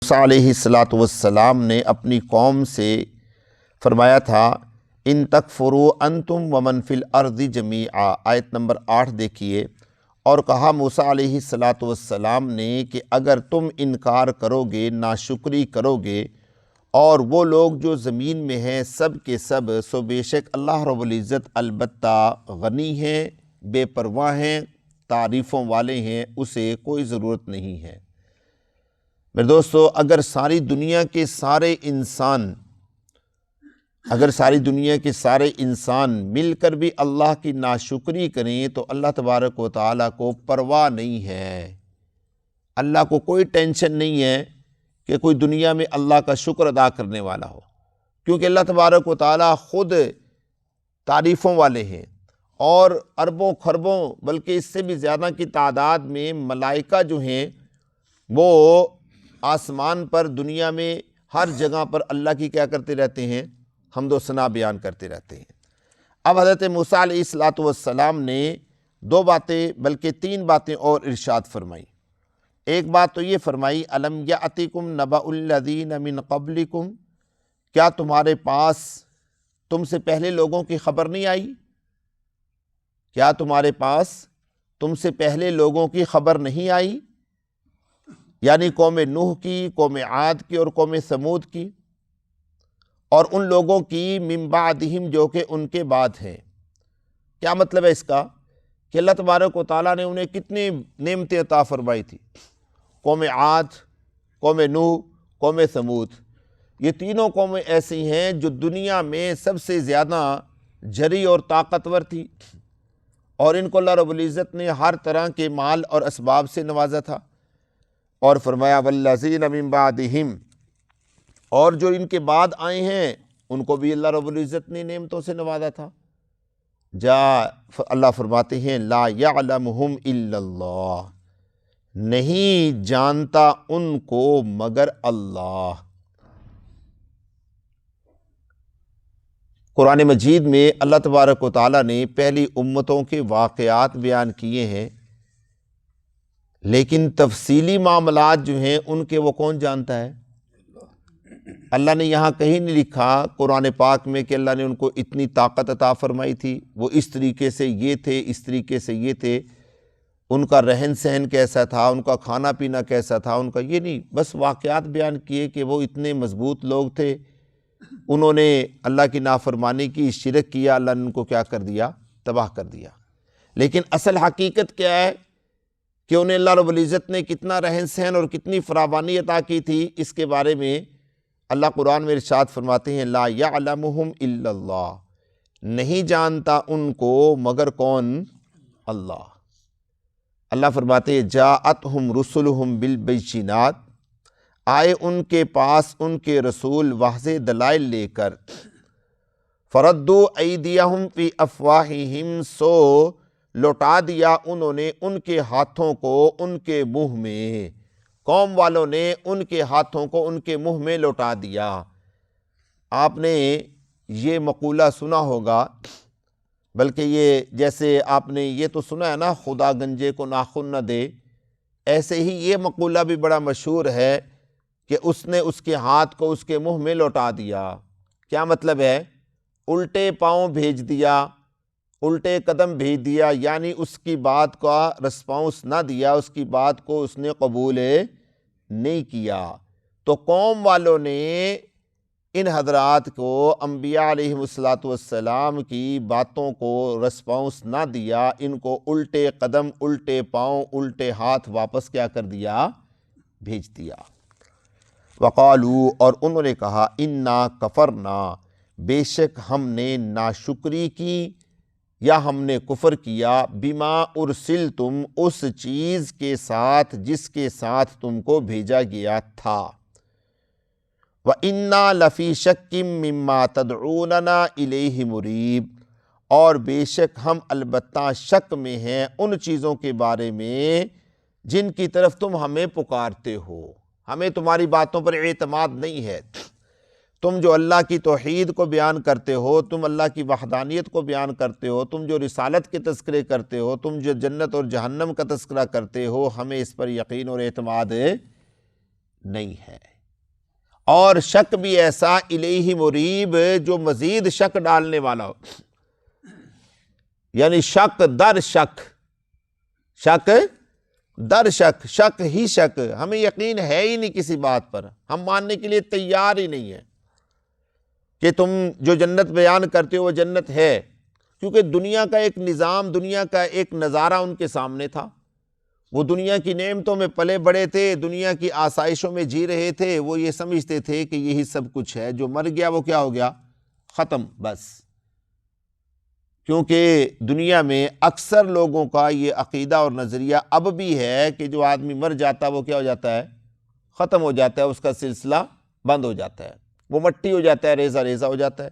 موسیٰ علیہ السلام نے اپنی قوم سے فرمایا تھا ان تکفروا انتم ومن فی الارض جمیعا، آیت نمبر 8 دیکھیے، اور کہا موسیٰ علیہ السلام نے کہ اگر تم انکار کرو گے، ناشکری کرو گے، اور وہ لوگ جو زمین میں ہیں سب کے سب، سو بے شک اللہ رب العزت البتہ غنی ہیں، بے پرواہ ہیں، تعریفوں والے ہیں، اسے کوئی ضرورت نہیں ہے۔ میرے دوستو، اگر ساری دنیا کے سارے انسان مل کر بھی اللہ کی ناشکری کریں تو اللہ تبارک و تعالیٰ کو پرواہ نہیں ہے، اللہ کو کوئی ٹینشن نہیں ہے کہ کوئی دنیا میں اللہ کا شکر ادا کرنے والا ہو، کیونکہ اللہ تبارک و تعالیٰ خود تعریفوں والے ہیں، اور اربوں خربوں بلکہ اس سے بھی زیادہ کی تعداد میں ملائکہ جو ہیں وہ آسمان پر، دنیا میں ہر جگہ پر اللہ کی کیا کرتے رہتے ہیں؟ حمد و ثنا بیان کرتے رہتے ہیں۔ اب حضرت موسیٰ علیہ السلام نے 2 باتیں بلکہ 3 باتیں اور ارشاد فرمائی۔ ایک بات تو یہ فرمائی، الم یأتکم نبأ الذین من قبلکم، کیا تمہارے پاس تم سے پہلے لوگوں کی خبر نہیں آئی؟ کیا تمہارے پاس تم سے پہلے لوگوں کی خبر نہیں آئی؟ یعنی قوم نوح کی، قوم عاد کی اور قوم ثمود کی، اور ان لوگوں کی من بعدہم جو کہ ان کے بعد ہیں۔ کیا مطلب ہے اس کا؟ کہ اللہ تبارک و تعالیٰ نے انہیں کتنی نعمتیں عطا فرمائی تھی۔ قوم عاد، قوم نوح، قوم ثمود، یہ تینوں قومیں ایسی ہیں جو دنیا میں سب سے زیادہ جری اور طاقتور تھی، اور ان کو اللہ رب العزت نے ہر طرح کے مال اور اسباب سے نوازا تھا، اور فرمایا والذین من بعدہم، اور جو ان کے بعد آئے ہیں ان کو بھی اللہ رب العزت نے نعمتوں سے نوازا تھا۔ اللہ فرماتے ہیں لا یعلمہم الا اللہ، نہیں جانتا ان کو مگر اللہ۔ قرآن مجید میں اللہ تبارک و تعالیٰ نے پہلی امتوں کے واقعات بیان کیے ہیں، لیکن تفصیلی معاملات جو ہیں ان کے وہ کون جانتا ہے؟ اللہ نے یہاں کہیں نہیں لکھا قرآن پاک میں کہ اللہ نے ان کو اتنی طاقت عطا فرمائی تھی، وہ اس طریقے سے یہ تھے، اس طریقے سے یہ تھے، ان کا رہن سہن کیسا تھا، ان کا کھانا پینا کیسا تھا، ان کا یہ نہیں، بس واقعات بیان کیے کہ وہ اتنے مضبوط لوگ تھے، انہوں نے اللہ کی نافرمانی کی، شرک کیا، اللہ نے ان کو کیا کر دیا؟ تباہ کر دیا۔ لیکن اصل حقیقت کیا ہے کہ انہیں اللہ رب العزت نے کتنا رہن سہن اور کتنی فراوانی عطا کی تھی، اس کے بارے میں اللہ قرآن میں ارشاد فرماتے ہیں لا یعلمہم الا اللہ، نہیں جانتا ان کو مگر کون؟ اللہ۔ اللہ فرماتے ہیں جاءتہم رسلہم بالبینات، آئے ان کے پاس ان کے رسول واضح دلائل لے کر، فردوا ایدیہم فی افواہہم، سو لوٹا دیا انہوں نے ان کے ہاتھوں کو ان کے منہ میں، قوم والوں نے ان کے ہاتھوں کو ان کے منہ میں لوٹا دیا۔ آپ نے یہ مقولہ سنا ہوگا، بلکہ یہ جیسے آپ نے یہ تو سنا ہے نا خدا گنجے کو ناخن نہ دے، ایسے ہی یہ مقولہ بھی بڑا مشہور ہے کہ اس نے اس کے ہاتھ کو اس کے منہ میں لوٹا دیا۔ کیا مطلب ہے؟ الٹے پاؤں بھیج دیا، الٹے قدم بھیج دیا، یعنی اس کی بات کا رسپانس نہ دیا، اس کی بات کو اس نے قبول نہیں کیا۔ تو قوم والوں نے ان حضرات کو، انبیاء علیہ السلام کی باتوں کو رسپانس نہ دیا، ان کو الٹے قدم، الٹے پاؤں، الٹے ہاتھ واپس کیا کر دیا؟ بھیج دیا۔ وقالو، اور انہوں نے کہا انا کفرنا، بے شک ہم نے ناشکری کی یا ہم نے کفر کیا، بما ارسلتم، اس چیز کے ساتھ جس کے ساتھ تم کو بھیجا گیا تھا، وَإِنَّا لَفِي شَكٍّ مِّمَّا تَدْعُونَنَا إِلَيْهِ مُرِيبٍ، اور بے شک ہم البتہ شک میں ہیں ان چیزوں کے بارے میں جن کی طرف تم ہمیں پکارتے ہو، ہمیں تمہاری باتوں پر اعتماد نہیں ہے۔ تم جو اللہ کی توحید کو بیان کرتے ہو، تم اللہ کی وحدانیت کو بیان کرتے ہو، تم جو رسالت کے تذکرے کرتے ہو، تم جو جنت اور جہنم کا تذکرہ کرتے ہو، ہمیں اس پر یقین اور اعتماد نہیں ہے۔ اور شک بھی ایسا الیہ مریب جو مزید شک ڈالنے والا ہو، یعنی شک در شک، شک در شک، شک ہی شک، ہمیں یقین ہے ہی نہیں کسی بات پر، ہم ماننے کے لیے تیار ہی نہیں ہیں کہ تم جو جنت بیان کرتے ہو وہ جنت ہے، کیونکہ دنیا کا ایک نظام، دنیا کا ایک نظارہ ان کے سامنے تھا، وہ دنیا کی نعمتوں میں پلے بڑے تھے، دنیا کی آسائشوں میں جی رہے تھے، وہ یہ سمجھتے تھے کہ یہی سب کچھ ہے، جو مر گیا وہ کیا ہو گیا؟ ختم، بس۔ کیونکہ دنیا میں اکثر لوگوں کا یہ عقیدہ اور نظریہ اب بھی ہے کہ جو آدمی مر جاتا ہے وہ کیا ہو جاتا ہے؟ ختم ہو جاتا ہے، اس کا سلسلہ بند ہو جاتا ہے، وہ مٹی ہو جاتا ہے، ریزہ ریزہ ہو جاتا ہے۔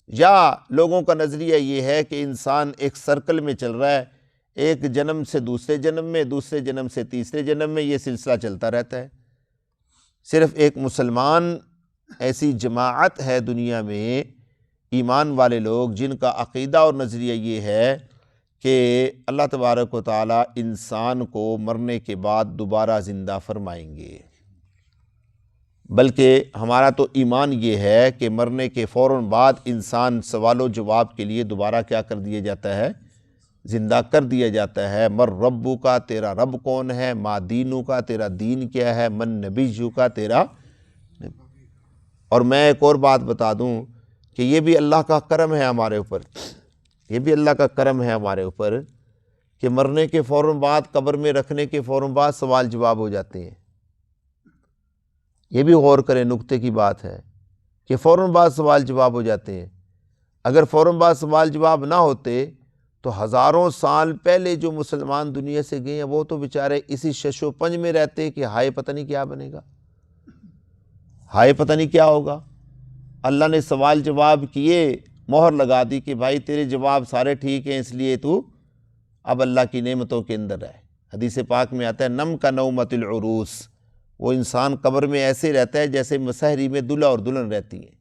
یا لوگوں کا نظریہ یہ ہے کہ انسان ایک سرکل میں چل رہا ہے، ایک جنم سے دوسرے جنم میں، دوسرے جنم سے تیسرے جنم میں، یہ سلسلہ چلتا رہتا ہے۔ صرف ایک مسلمان ایسی جماعت ہے دنیا میں، ایمان والے لوگ، جن کا عقیدہ اور نظریہ یہ ہے کہ اللہ تبارک و تعالیٰ انسان کو مرنے کے بعد دوبارہ زندہ فرمائیں گے۔ بلکہ ہمارا تو ایمان یہ ہے کہ مرنے کے فوراً بعد انسان سوال و جواب کے لیے دوبارہ کیا کر دیا جاتا ہے؟ زندہ کر دیا جاتا ہے۔ مر ربو کا، تیرا رب کون ہے؟ ما دینو کا، تیرا دین کیا ہے؟ من نبیو کا، تیرا۔ اور میں ایک اور بات بتا دوں کہ یہ بھی اللہ کا کرم ہے ہمارے اوپر، یہ بھی اللہ کا کرم ہے ہمارے اوپر کہ مرنے کے فوراً بعد، قبر میں رکھنے کے فوراً بعد سوال جواب ہو جاتے ہیں۔ یہ بھی غور کریں، نکتے کی بات ہے کہ فوراً بعد سوال جواب ہو جاتے ہیں۔ اگر فوراً بعد سوال جواب نہ ہوتے تو ہزاروں سال پہلے جو مسلمان دنیا سے گئے ہیں وہ تو بیچارے اسی شش و پنج میں رہتے کہ ہائے پتہ نہیں کیا بنے گا، ہائے پتہ نہیں کیا ہوگا۔ اللہ نے سوال جواب کیے، مہر لگا دی کہ بھائی تیرے جواب سارے ٹھیک ہیں، اس لیے تو اب اللہ کی نعمتوں کے اندر ہے۔ حدیث پاک میں آتا ہے نم کا نومت العروس، وہ انسان قبر میں ایسے رہتا ہے جیسے مسحری میں دلہا اور دلہن رہتی ہیں،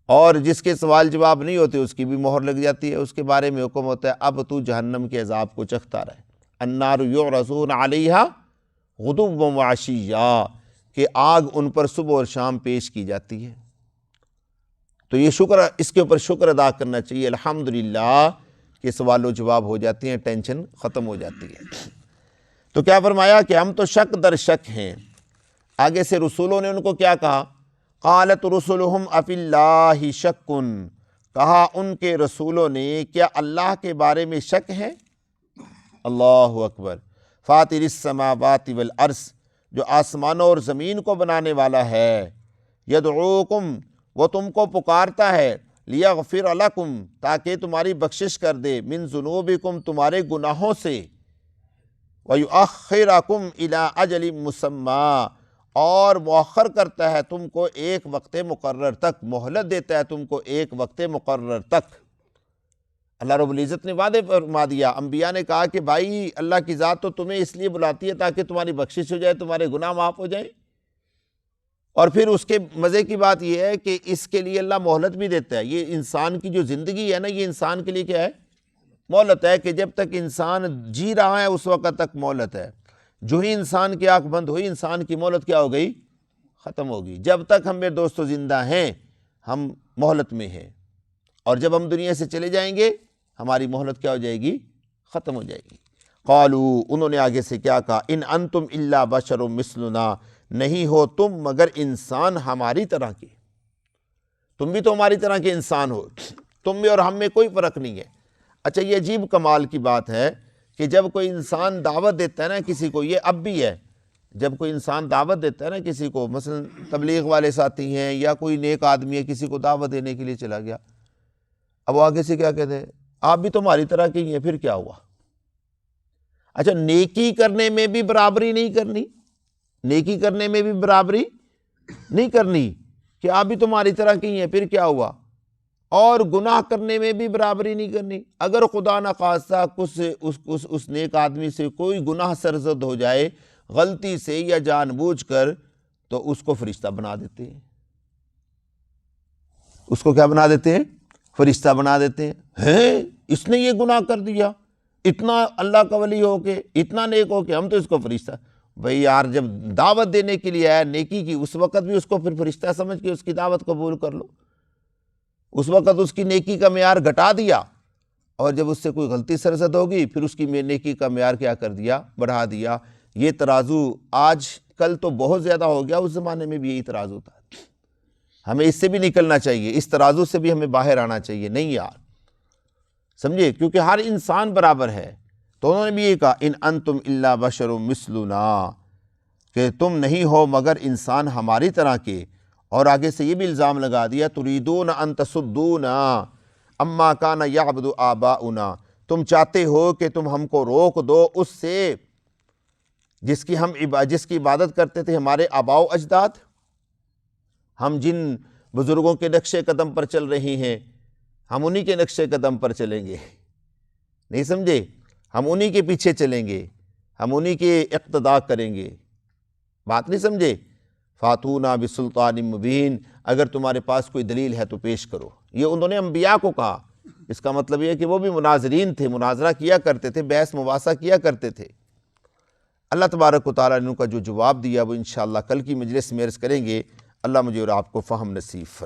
اور جس کے سوال جواب نہیں ہوتے اس کی بھی مہر لگ جاتی ہے، اس کے بارے میں حکم ہوتا ہے اب تو جہنم کے عذاب کو چکھتا رہے۔ النار یعرضون علیہا غدوا وعشیا، کہ آگ ان پر صبح اور شام پیش کی جاتی ہے۔ تو یہ شکر، اس کے اوپر شکر ادا کرنا چاہیے الحمدللہ کہ سوال و جواب ہو جاتے ہیں، ٹینشن ختم ہو جاتی ہے۔ تو کیا فرمایا کہ ہم تو شک در شک ہیں۔ آگے سے رسولوں نے ان کو کیا کہا؟ قالت رسلہم افی اللہ شک، کہا ان کے رسولوں نے کیا اللہ کے بارے میں شک ہے؟ اللہ اکبر۔ فاطر السماوات والارض، جو آسمانوں اور زمین کو بنانے والا ہے، یدعوکم، وہ تم کو پکارتا ہے، لیغفر لکم، تاکہ تمہاری بخشش کر دے، من ذنوبکم، تمہارے گناہوں سے، وَيُؤَخِّرَكُمْ إِلَىٰ أَجَلٍ مُّسَمًّى، اور مؤخر کرتا ہے تم کو ایک وقت مقرر تک، مہلت دیتا ہے تم کو ایک وقت مقرر تک۔ اللہ رب العزت نے وعدے فرما دیا، انبیاء نے کہا کہ بھائی اللہ کی ذات تو تمہیں اس لیے بلاتی ہے تاکہ تمہاری بخشش ہو جائے، تمہارے گناہ معاف ہو جائیں، اور پھر اس کے مزے کی بات یہ ہے کہ اس کے لیے اللہ مہلت بھی دیتا ہے۔ یہ انسان کی جو زندگی ہے نا، یہ انسان کے لیے کیا ہے؟ مہلت ہے، کہ جب تک انسان جی رہا ہے اس وقت تک مہلت ہے، جو ہی انسان کی آنکھ بند ہوئی انسان کی مہلت کیا ہو گئی؟ ختم ہوگی۔ جب تک ہم میرے دوستو زندہ ہیں ہم مہلت میں ہیں، اور جب ہم دنیا سے چلے جائیں گے ہماری مہلت کیا ہو جائے گی؟ ختم ہو جائے گی۔ قالو، انہوں نے آگے سے کیا کہا؟ ان انتم الا بشر مثلنا، نہیں ہو تم مگر انسان ہماری طرح کے، تم بھی تو ہماری طرح کے انسان ہو، تم میں اور ہم میں کوئی فرق نہیں ہے۔ اچھا، یہ عجیب کمال کی بات ہے کہ جب کوئی انسان دعوت دیتا ہے نا کسی کو، یہ اب بھی ہے، جب کوئی انسان دعوت دیتا ہے نا کسی کو، مثلا تبلیغ والے ساتھی ہیں یا کوئی نیک آدمی ہے، کسی کو دعوت دینے کے لیے چلا گیا، اب وہ آگے سے کیا کہتے ہیں؟ آپ بھی تمہاری طرح کے ہی ہیں، پھر کیا ہوا؟ اچھا، نیکی کرنے میں بھی برابری نہیں کرنی، نیکی کرنے میں بھی برابری نہیں کرنی کہ آپ بھی تمہاری طرح کے ہی ہیں، پھر کیا ہوا؟ اور گناہ کرنے میں بھی برابری نہیں کرنی۔ اگر خدا نخواستہ اس نیک آدمی سے کوئی گناہ سرزد ہو جائے غلطی سے یا جان بوجھ کر، تو اس کو فرشتہ بنا دیتے ہیں۔ اس کو کیا بنا دیتے ہیں؟ فرشتہ بنا دیتے ہیں۔ اس نے یہ گناہ کر دیا، اتنا اللہ کا ولی ہو کے، اتنا نیک ہو کے، ہم تو اس کو فرشتہ۔ بھئی یار جب دعوت دینے کے لیے آیا نیکی کی، اس وقت بھی اس کو پھر فرشتہ سمجھ کے اس کی دعوت قبول کر لو۔ اس وقت اس کی نیکی کا معیار گھٹا دیا، اور جب اس سے کوئی غلطی سرزد ہوگی پھر اس کی نیکی کا معیار کیا کر دیا؟ بڑھا دیا۔ یہ ترازو آج کل تو بہت زیادہ ہو گیا، اس زمانے میں بھی یہی ترازو تھا۔ ہمیں اس سے بھی نکلنا چاہیے، اس ترازو سے بھی ہمیں باہر آنا چاہیے۔ نہیں یار، سمجھے، کیونکہ ہر انسان برابر ہے۔ تو انہوں نے بھی یہ کہا ان انتم الا بشر مثلنا، کہ تم نہیں ہو مگر انسان ہماری طرح کے۔ اور آگے سے یہ بھی الزام لگا دیا تریدون ان تصدونا اما کان یعبد آباؤنا، تم چاہتے ہو کہ تم ہم کو روک دو اس سے جس کی عبادت کرتے تھے ہمارے آباء و اجداد۔ ہم جن بزرگوں کے نقش قدم پر چل رہی ہیں، ہم انہی کے نقش قدم پر چلیں گے، نہیں سمجھے؟ ہم انہی کے پیچھے چلیں گے، ہم انہی کے اقتداء کریں گے۔ بات نہیں سمجھے؟ فاتونا بسلطان مبین، اگر تمہارے پاس کوئی دلیل ہے تو پیش کرو۔ یہ انہوں نے انبیاء کو کہا، اس کا مطلب یہ ہے کہ وہ بھی مناظرین تھے، مناظرہ کیا کرتے تھے، بحث مباحثہ کیا کرتے تھے۔ اللہ تبارک و تعالیٰ نے ان کا جو جواب دیا وہ انشاءاللہ کل کی مجلس میں عرض کریں گے۔ اللہ مجھے اور آپ کو فہم نصیب فرمائے۔